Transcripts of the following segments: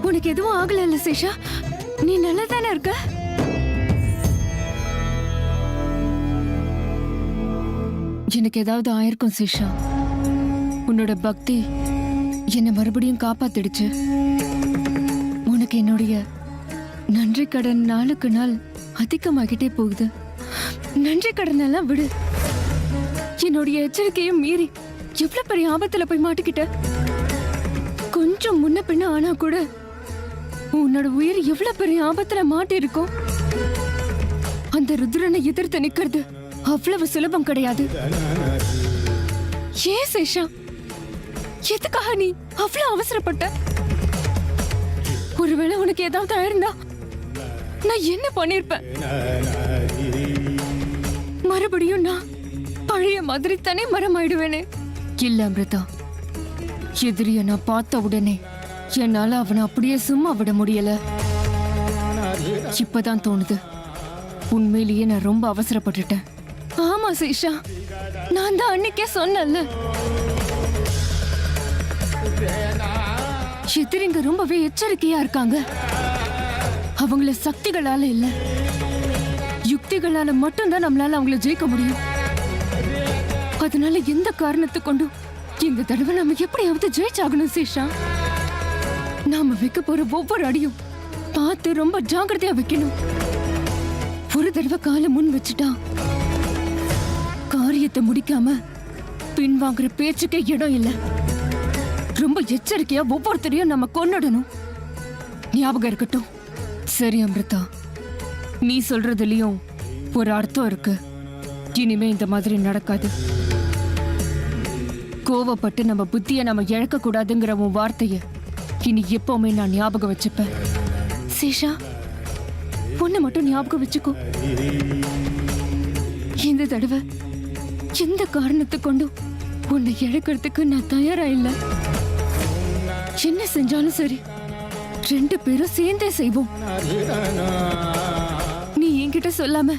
உனக்கு எதுவும் ஆகல இல்ல சேஷா? நீ நல்லா தானே இருக்க? எனக்கு ஏதாவது ஆயிருக்கும் சேஷா. உன்னோட பக்தி என்னை மறுபடியும் காப்பாத்திடுச்சு. உனக்கு என்னுடைய நன்றி கடன் நாளுக்கு நாள் அதிகமாகிட்டே போகுது. நன்றி கடன் எல்லாம் விடு. என்னுடைய எச்சரிக்கையும் மீறி எவ்வளவு பெரிய ஆபத்துல போய் மாட்டிக்கிட்ட. கொஞ்சம் முன்ன பின்ன ஆனா கூட உன்னோட உயிர் எவ்வளவு பெரிய ஆபத்துல மாட்டி இருக்கும். அந்த ருத்ரனை எதிர்த்து நிக்கிறது அவ்வளவு சுலபம் கிடையாது. ஏன் சேஷா, எதுக்காக நீ அவ்வளவு அவசரப்பட்ட? ஒருவேளை உனக்கு ஏதாவது ஆயிருந்தா நான் என்ன பண்ணிருப்பேன்? மறுபடியும் நான் பழைய மாதிரி தானே மரமாயிடுவேனே. இல்ல அமிர்தா, எதிரிய நான் பார்த்த உடனே என்னால அவனை அப்படியே சும்மா விட முடியல. இப்பதான் தோணுது, உண்மையிலேயே நான் ரொம்ப அவசரப்பட்டுட்டேன். ஆமா சேஷா, நான் தான் அன்னைக்கே சொன்னேன்ல, எதிரிங்க ரொம்பவே எச்சரிக்கையா இருக்காங்க. அவங்கள சக்திகளால இல்ல, யுக்திகளால மட்டும்தான் நம்மளால அவங்கள ஜெயிக்க முடியும். அதனால எந்த காரணத்தை கொண்டும் இந்த தடவை நம்ம எப்படியாவது ஜெயிச்சாகணும் சேஷா. நாம வைக்க போற ஒவ்வொரு அடியும் பார்த்து ரொம்ப ஜாக்கிரதையா வைக்கணும். ஒரு தடவை காலை முன் வச்சுட்டா காரியத்தை முடிக்காம பின்வாங்குற பேச்சுக்கே இடம் இல்ல. ரொம்ப எச்சரிக்கையா ஒவ்வொருத்தரையும் நம்ம கொன்னுடணும். ஞாபகம் இருக்கட்டும். சரி அமிர்தா, நீ சொல்றதுலயும் ஒரு அர்த்தம் இருக்கு. இனிமே இந்த மாதிரி நடக்காது. கோவப்பட்டு நம்ம புத்திய நம்ம இழக்க கூடாதுங்கிற உன் வார்த்தைய இனி எப்பவுமே நான் ஞாபகம் வச்சுப்பேன். சேஷா, பொண்ணு மட்டும் ஞாபகம் வச்சுக்கோ. இந்த தடவை எந்த காரணத்தை கொண்டும் உன்னை இழக்கிறதுக்கு நான் தயாரா இல்ல. என்ன செஞ்சாலும் சரி, ரெண்டு பேரும் சேர்ந்தே செய்வோம். நீ என்கிட்ட சொல்லாம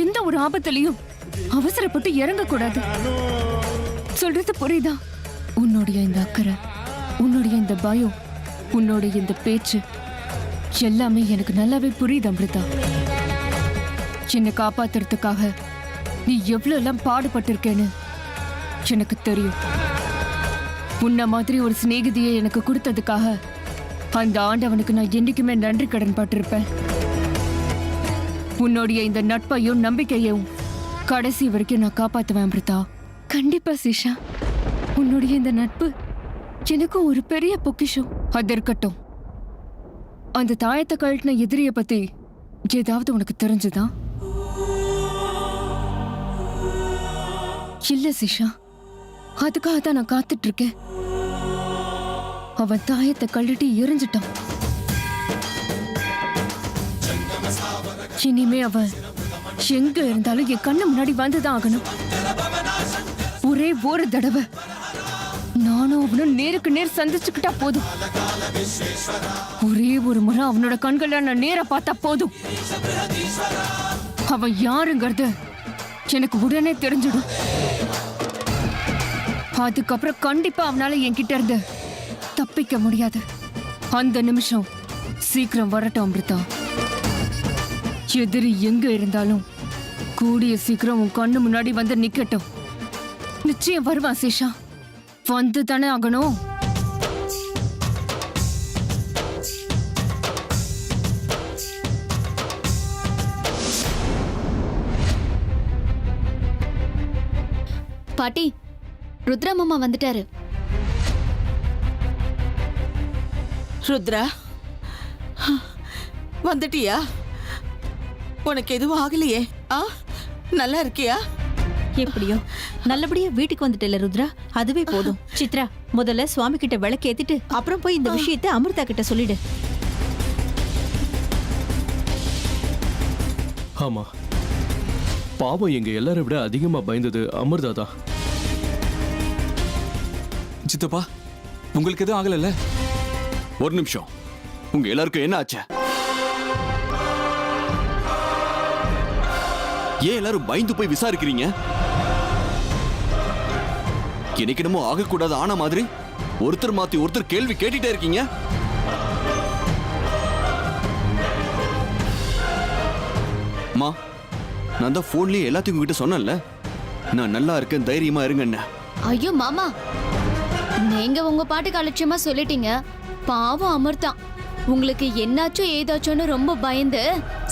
எந்த ஒரு ஆபத்திலையும் அவசரப்பட்டு இறங்க கூடாது. சொல்றது புரியுதா? உன்னுடைய இந்த அக்கறை, உன்னுடைய இந்த பயம், உன்னுடைய இந்த பேச்சு எல்லாமே எனக்கு நல்லாவே புரியுது அமிர்தா. என்னை காப்பாத்துறதுக்காக நீ எவ்வளவு எல்லாம் பாடுபட்டிருக்கேன்னு எனக்கு தெரியும். உன்ன மாதிரி ஒரு சிநேகிதியை எனக்கு கொடுத்ததுக்காக அந்த ஆண்டவனுக்கு நான் என்னைக்குமே நன்றி கடன் பட்டிருப்பேன். உன்னுடைய இந்த நட்பையும் நம்பிக்கையும் கடைசி வரைக்கும் நான் காப்பாத்துவேன் அமிர்தா. கண்டிப்பா சேஷா, உன்னுடைய இந்த நட்பு எனக்கும் ஒரு பெரிய பொக்கிஷம். அது இருக்கட்டும், அந்த தாயத்தை கழட்டின எதிரிய பத்தி ஏதாவது உனக்கு தெரிஞ்சுதா? இல்ல சேஷா, அதுக்காக தான் நான் காத்துட்டு இருக்கேன். அவன் தாயத்தை கழட்டி எரிஞ்சிட்டான். இனிமே அவன் எங்க இருந்தாலும் என் கண்ணு முன்னாடி வந்துதான் ஆகணும். ஒரே ஒரு தடவை நானும் அவனும் நேருக்கு நேர் சந்திச்சுக்கிட்டா போதும். ஒரே ஒரு முறை அவனோட கண்களை நான் நேரா பார்த்தா போதும். அவன் யாருங்கிறது எனக்கு உடனே தெரிஞ்சிடும். அதுக்கப்புறம் கண்டிப்பா அவனால என்கிட்ட இருந்து தப்பிக்க முடியாது. அந்த நிமிஷம் சீக்கிரம் வரட்டும் அமிர்தா. எதிரி எங்க இருந்தாலும் கூடிய சீக்கிரம் உன் கண்ணு முன்னாடி வந்து நிக்கட்டும். நிச்சயம் வருவான் சேஷா, வந்து தானே ஆகணும். பாட்டி, ருத்ரா மாமா வந்துட்டாரு. ருத்ரா, வந்துட்டியா? உனக்கு எதுவும் ஆகலையே? நல்லா இருக்கியா? எப்படியோ நல்லபடியா வீட்டுக்கு வந்துட்டல ருத்ரா, அதுவே போதும். சித்ரா, முதல்ல சுவாமி கிட்ட விளக்கு ஏத்திட்டு அப்புறம் போய் இந்த விஷயத்தை அமிர்தா கிட்ட சொல்லிடு. ஆமா, பாவம் எங்க எல்லாரை விட அதிகமா பயந்தது அமிர்தா தான். சித்தப்பா, உங்களுக்கு எதுவும் ஆகல? ஒரு நிமிஷம், உங்க எல்லாருக்கும் என்ன ஆச்சு? ஏன் எல்லாரும் பயந்து போய் விசாரிக்கிறீங்க? எனக்கு என்னமோ ஆகக்கூடாது ஆன மாதிரி ஒருத்தர் மாத்தி ஒருத்தர் கேள்வி கேட்டுட்டே இருக்கீங்க. அம்மா, நான் தான் போன்லயே எல்லாத்தையும் உங்ககிட்ட சொன்னேன்ல, நான் நல்லா இருக்கேன், தைரியமா இருங்கன்னு. ஐயோ மாமா, நீங்க உங்க பாட்டுக்கு அலட்சியமா சொல்லிட்டீங்க. பாவம் அமிர்தா உங்களுக்கு என்னாச்சோ ஏதாச்சோன்னு ரொம்ப பயந்து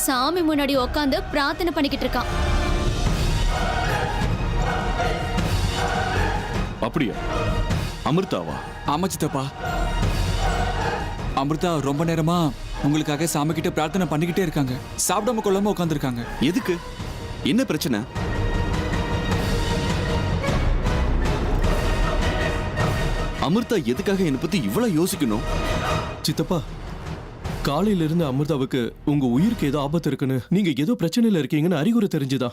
சாமி முன்னாடி உட்காந்து பிரார்த்தனை பண்ணிக்கிட்டு இருக்கான். அப்படியா? அமிர்தாவா? ஆமா சித்தப்பா. அமிர்தா ரொம்ப நேரமா உங்களுக்காக சாமி கிட்ட பிரார்த்தனை பண்ணிக்கிட்டே இருக்காங்க. சாப்பிடாம கொள்ளாம உட்காந்துருக்காங்க. எதுக்கு? என்ன பிரச்சனை? அமிர்தா எதுக்காக என்னை பத்தி இவ்வளவு யோசிக்கணும்? சித்தப்பா, காலையில இருந்து அமிர்தாவுக்கு உங்க உயிருக்கு ஏதோ ஆபத்து இருக்குன்னு, நீங்க ஏதோ பிரச்சனையில இருக்கீங்கன்னு அறிகுறி தெரிஞ்சுதா.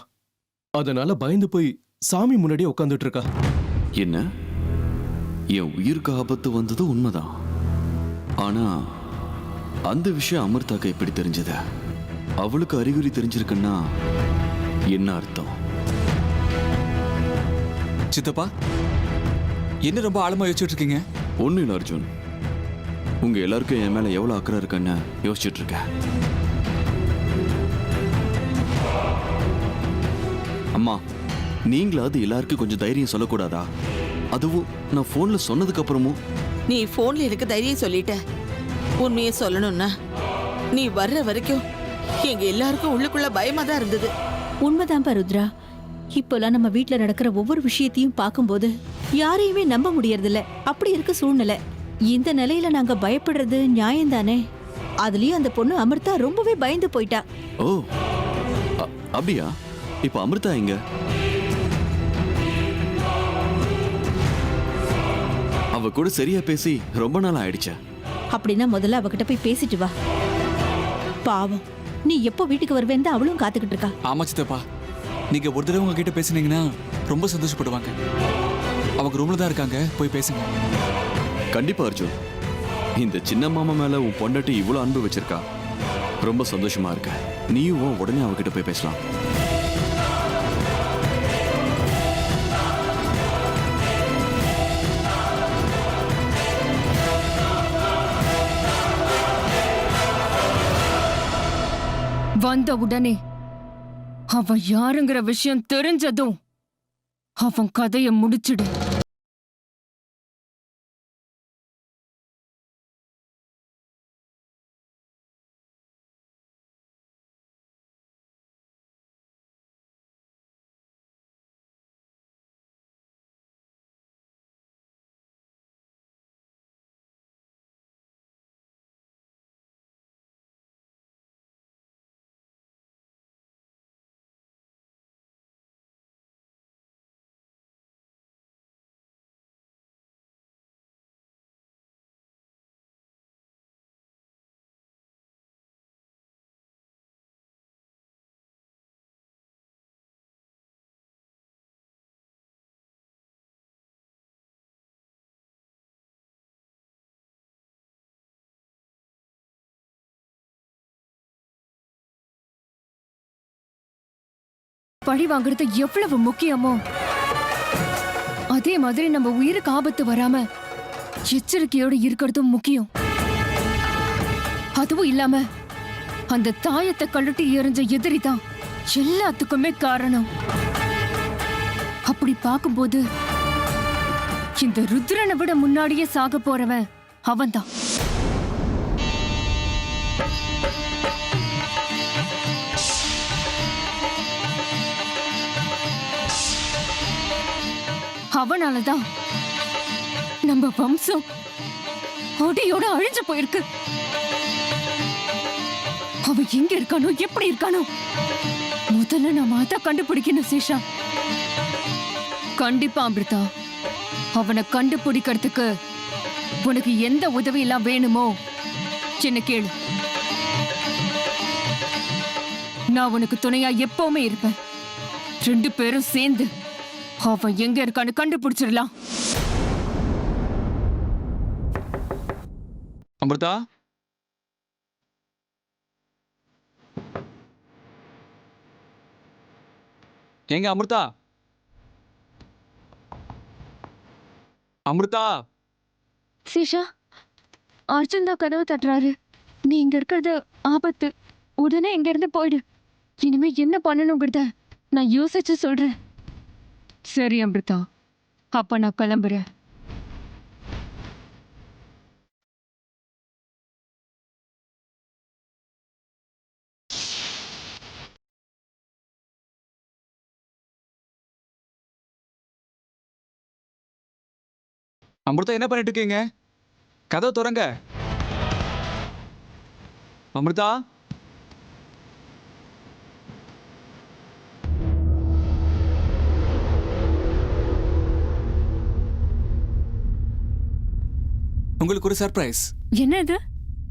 அதனால பயந்து போய் சாமி முன்னாடியே உட்காந்துட்டு இருக்கா. என்ன? என் உயிருக்கு ஆபத்து வந்தது உண்மைதான். ஆனா அந்த விஷயம் அமிர்தாக்கு எப்படி தெரிஞ்சது? அவளுக்கு அறிகுறி தெரிஞ்சிருக்குன்னா என்ன அர்த்தம்? சித்தப்பா, என்ன ரொம்ப ஆழமா யோசிச்சுட்டு இருக்கீங்க? ஒண்ணு இல்ல அர்ஜுன், உங்க எல்லாருக்கும் என் மேல எவ்வளவு அக்கறை இருக்குன்னு யோசிச்சுட்டு இருக்கேன். அம்மா, நீங்களாவது எல்லாருக்கும் கொஞ்சம் தைரியம் சொல்லக்கூடாதா? அதுவும் நான் போன்ல சொன்னதுக்கு அப்புறமும். நீ போன்ல எனக்கு தைரியம் சொல்லிட்ட. உண்மையை சொல்லணும்னா நீ வர்ற வரைக்கும் எங்க எல்லாருக்கும் உள்ளுக்குள்ள பயமா தான் இருந்தது. உண்மைதான் ருத்ரா. இப்போலாம் நம்ம வீட்ல நடக்கிற ஒவ்வொரு விஷயத்தையும் பார்க்கும்போது யாரையுமே நம்ப முடியறதில்ல. அப்படி இருக்க சூழ்நிலை. இந்த நிலையில நாங்க பயப்படுறது நியாயம்தானே? அதுலயும் அந்த பொண்ணு அமிர்தா ரொம்பவே பயந்து போயிட்டா. ஓ, அப்படியா? இப்ப அமிர்தா எங்க? அவ கூட சரியா பேசி ரொம்ப நாள் ஆயிடுச்சா? அப்படின்னா முதல்ல அவகிட்ட போய் பேசிட்டு வா. பாவம், நீ எப்போ வீட்டுக்கு வருவேன்னு தான் அவளும் காத்துக்கிட்டு இருக்கா. ஆமா சித்தப்பா, நீங்க ஒரு தடவை உங்க கிட்ட பேசுனீங்கன்னா ரொம்ப சந்தோஷப்படுவாங்க. அவங்க ரூம்ல தான் இருக்காங்க, போய் பேசுங்க. கண்டிப்பா அர்ஜுன், இந்த சின்ன மாமா மேல உன் பொண்டாட்டி இவ்வளவு அன்பு வச்சிருக்கா. ரொம்ப சந்தோஷமா இருக்க. நீயும் உடனே அவகிட்ட போய் பேசலாம். வந்த உடனே அவன் யாருங்கிற விஷயம் தெரிஞ்சதும் அவன் கதைய முடிச்சிடு. பழி வாங்குறது எவ்வளவு முக்கியமோ அதே மாதிரி நம்ம உயிருக்கு ஆபத்து வராம எச்சரிக்கையோட இருக்கிறதும் முக்கியம். அதுவும் இல்லாம அந்த தாயத்தை கழட்டி எறிஞ்ச எதிரி தான் எல்லாத்துக்குமே காரணம். அப்படி பார்க்கும்போது இந்த ருத்ரனை விட முன்னாடியே சாக போறவன் அவன்தான். அவனாலதான் நம்ம வம்சம் அடியோட அழிஞ்சு போயிருக்கு. அவன் எங்க இருக்கானோ, எப்படி இருக்கானோ, முதல்ல நாம அத கண்டுபிடிக்கணும் சேஷா. கண்டிப்பா அமிர்தா, அவனை கண்டுபிடிக்கிறதுக்கு உனக்கு எந்த உதவி எல்லாம் வேணுமோ என்ன கேளு. நான் உனக்கு துணையா எப்பவுமே இருப்பேன். 2 பேரும் சேர்ந்து அவன் எங்க இருக்கான்னு கண்டுபிடிச்சிடலாம். அமிர்தா, எங்க அமிர்தா? அமிர்தா, சீஷா, அர்ஜுன் தான் கதவு தட்டுறாரு. நீ இங்க இருக்கிறது ஆபத்து. உடனே இங்க இருந்து போயிடு. இனிமே என்ன பண்ணணுங்கிறத நான் யோசிச்சு சொல்றேன். சரி அமிர்தா, அப்ப நான் கிளம்புறேன். அமிர்தா என்ன பண்ணிட்டு இருக்கீங்க? கதவை திறங்க. அமிர்தா, உங்களுக்கு ஒரு சர்ப்ரைஸ். என்ன இது?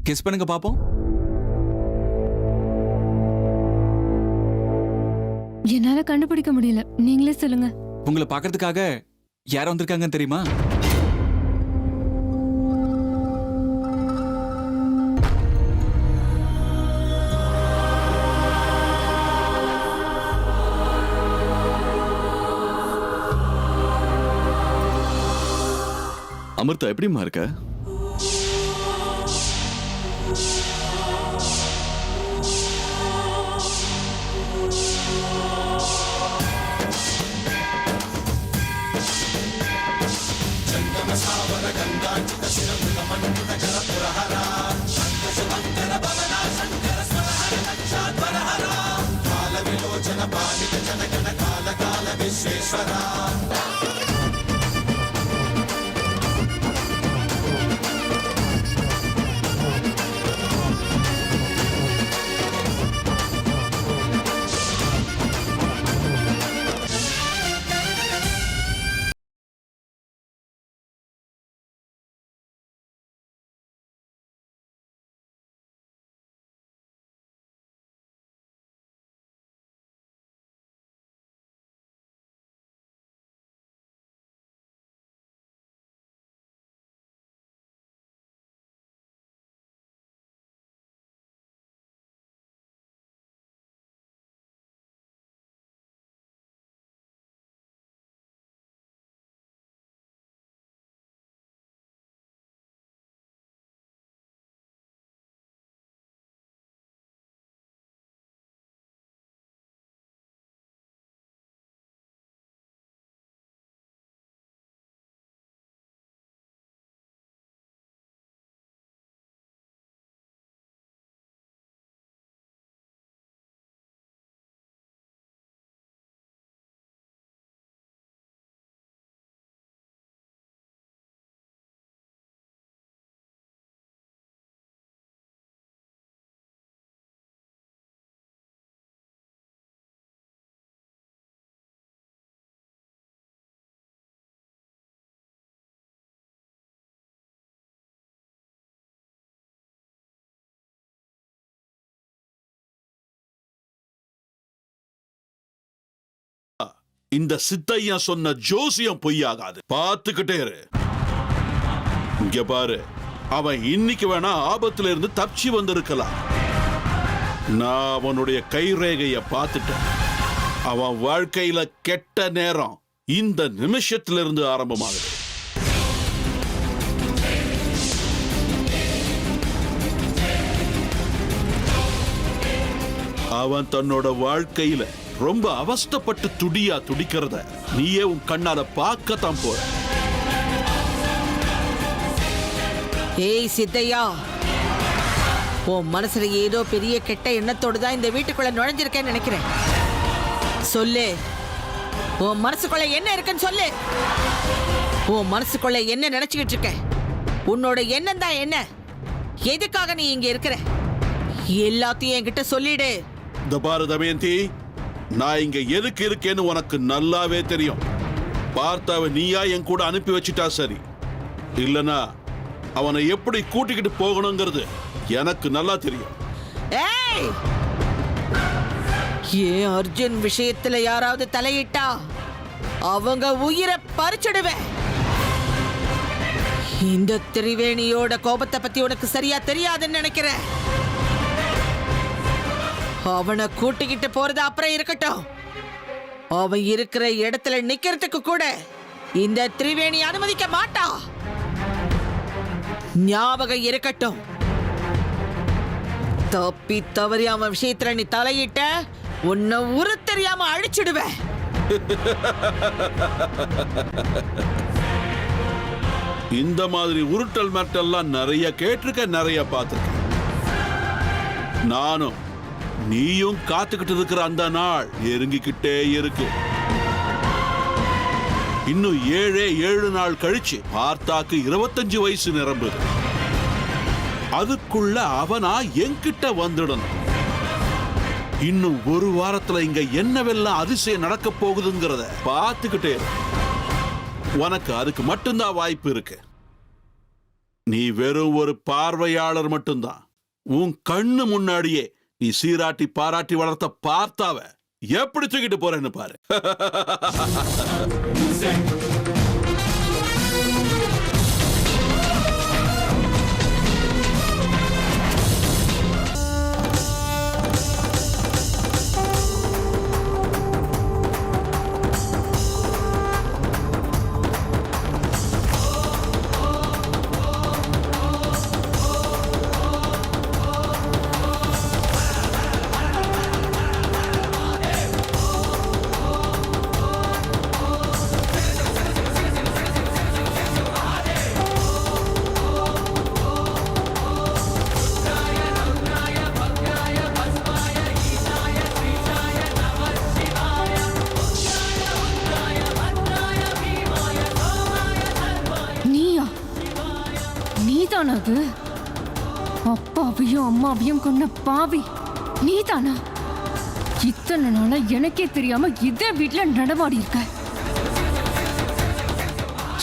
கெஸ் பண்ணுங்க பாப்போம். என்னால கண்டுபிடிக்க முடியல. நீங்களே சொல்லுங்க. உங்களை பார்க்கறதுக்காக யார் வந்திருக்காங்கன்னு தெரியுமா? அமிர்தா எப்படிம்மா இருக்க? இந்த சித்தையா சொன்ன ஜோசியம் பொய்யாகாது. பார்த்துக்கிட்டே இரு. இங்க பாரு, அவன் இன்னைக்கு வேணா ஆபத்துல இருந்து தப்பிச்சு வந்திருக்கலாம். நான் அவனுடைய கைரேகைய பார்த்துட்டேன். அவன் வாழ்க்கையில கெட்ட நேரம் இந்த நிமிஷத்திலிருந்து ஆரம்பமாகுது. அவன் தன்னோட வாழ்க்கையில ரொம்ப அவஸ்தைப்பட்டு துடிக்கிறத நீயே உன் கண்ணால பார்க்கத்தான் போற. ஏய் சித்தையா, உன் மனசுல ஏதோ பெரிய கெட்ட எண்ணத்தோடு தான் இந்த வீட்டுக்குள்ள நுழைஞ்சிருக்கேன்னு நினைக்கிறேன். சொல்லு, உன் மனசுக்குள்ள என்ன இருக்குன்னு சொல்லு. உன் மனசுக்குள்ள என்ன நினைச்சுக்கிட்டு இருக்க? உன்னோட எண்ணம் தான் என்ன? எதுக்காக நீ இங்க இருக்கிற? எல்லாத்தையும் என்கிட்ட சொல்லிடு. இந்த பாரு தமயந்தி, நான் இங்க எதுக்கு இருக்கேன்னு உனக்கு நல்லாவே தெரியும். பார்த்தாவ நீயா என் கூட அனுப்பி வச்சுட்டா சரி, இல்லனா அவனை எப்படி கூட்டிக்கிட்டு போகணுங்கிறது எனக்கு நல்லா தெரியும். ஏய், ஏன் அர்ஜுன் விஷயத்துல யாராவது தலையிட்டா அவங்க உயிரை பறிச்சிடுவேன். இந்த திரிவேணியோட கோபத்தை பத்தி உனக்கு சரியா தெரியாதுன்னு நினைக்கிறேன். அவனை கூட்டிக்கிட்டு போறது அப்புறம் இருக்கட்டும். அவன் இருக்கிற இடத்துல நிக்கிறதுக்கு கூட இந்த திரிவேணி அனுமதிக்க மாட்டா. ஞாபகம் இருக்கட்டும். தப்பி தவறி அவன் விஷயத்துல நீ தலையிட்ட உன்னை உரு தெரியாம அழிச்சிடுவேன். இந்த மாதிரி உருட்டல் மிரட்டல்லாம் நிறைய கேட்டிருக்க, நிறைய பார்த்திருக்க. நானும் நீயும் காத்துக்கிட்டு இருக்கிற அந்த நாள் நெருங்கிக்கிட்டே இருக்கு. இன்னும் 7 நாள் கழிச்சு பார்த்தாக்கு 25 வயசு நிரம்புது. அதுக்குள்ள அவனா என்கிட்ட வந்துடணும். இன்னும் ஒரு வாரத்துல இங்க என்னவெல்லாம் அதிசயம் நடக்க போகுதுங்கிறத பார்த்துக்கிட்டே இரு. உனக்கு அதுக்கு மட்டும்தான் வாய்ப்பு இருக்கு. நீ வெறும் ஒரு பார்வையாளர் மட்டும்தான். உன் கண்ணு முன்னாடியே நீ சீராட்டி பாராட்டி வளர்த்த பார்த்தாவ எப்படி தூக்கிட்டு போறேன்னு பாரு. நீதானது அப்பாவையும் அம்மாவையும் கொன்ன பாவி நீதானா? இத்தனை நாளா எனக்கே தெரியாம இதே வீட்டுல நடமாடி இருக்க.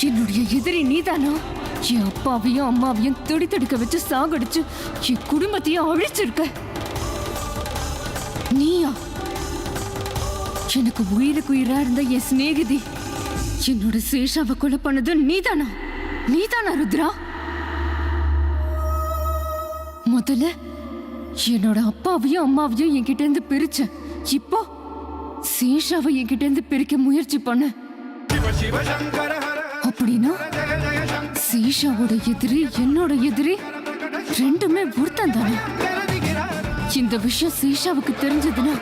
என்னுடைய எதிரி நீதானா? என் அப்பாவையும் அம்மாவையும் துடித்தடுக்க வச்சு சாகடிச்சு என் குடும்பத்தையும் அழிச்சிருக்க நீயா? எனக்கு உயிருக்கு உயிரா இருந்த என் சிநேகிதி என்னோட சேஷாவை கொலை பண்ணது நீதானா? நீதானா ருத்ரா? முதல்ல என்னோட அப்பாவையும் அம்மாவையும் என்கிட்ட இருந்து பிரிச்ச, இப்போ சேஷாவை என்கிட்ட இருந்து பிரிக்க முயற்சி பண்ண. அப்படின்னா சேஷாவோட எதிரி என்னோட எதிரி ரெண்டுமே ஒருத்தன் தானே. இந்த விஷயம் சேஷாவுக்கு தெரிஞ்சதுன்னா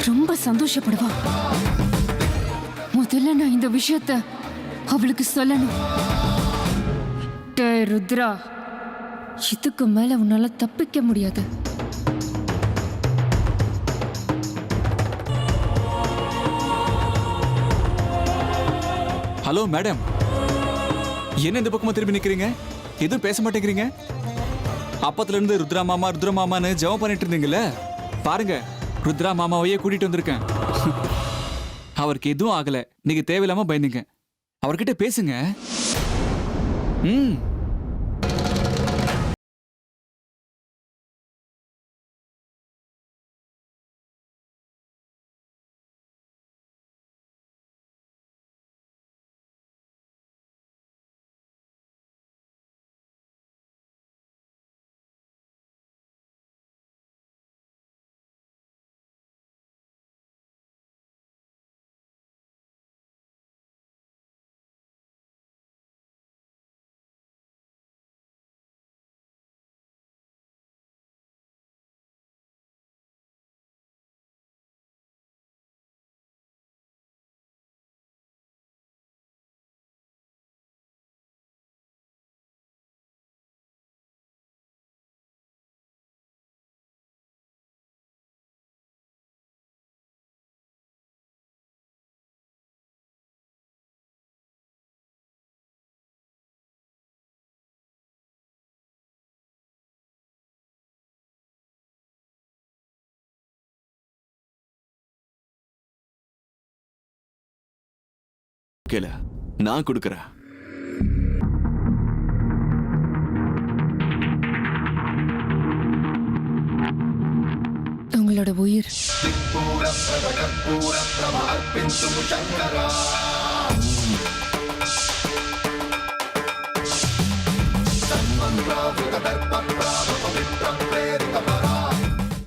ரொம்ப சந்தோஷப்படுவா. முதல்ல நான் இந்த விஷயத்த அவளுக்கு சொல்லணும். டேய் ருத்ரா, இதுக்கு மேல உன்னால தப்பிக்க முடியாது. ஹலோ மேடம், என்ன இந்த பக்கமா திரும்பி நிக்கிறீங்க? எதுவும் பேச மாட்டேங்கிறீங்க? அப்பத்துல இருந்து ருத்ரா மாமான்னு ஜெபம் பண்ணிட்டு இருந்தீங்கல்ல, பாருங்க ருத்ரா மாமாவையே கூட்டிட்டு வந்திருக்கேன். அவருக்கு எதுவும் ஆகல, நீங்க தேவையில்லாம பயந்தீங்க. அவர்கிட்ட பேசுங்க. ம் கேள, நான் கொடுக்கறேன். உங்களோட உயிர்.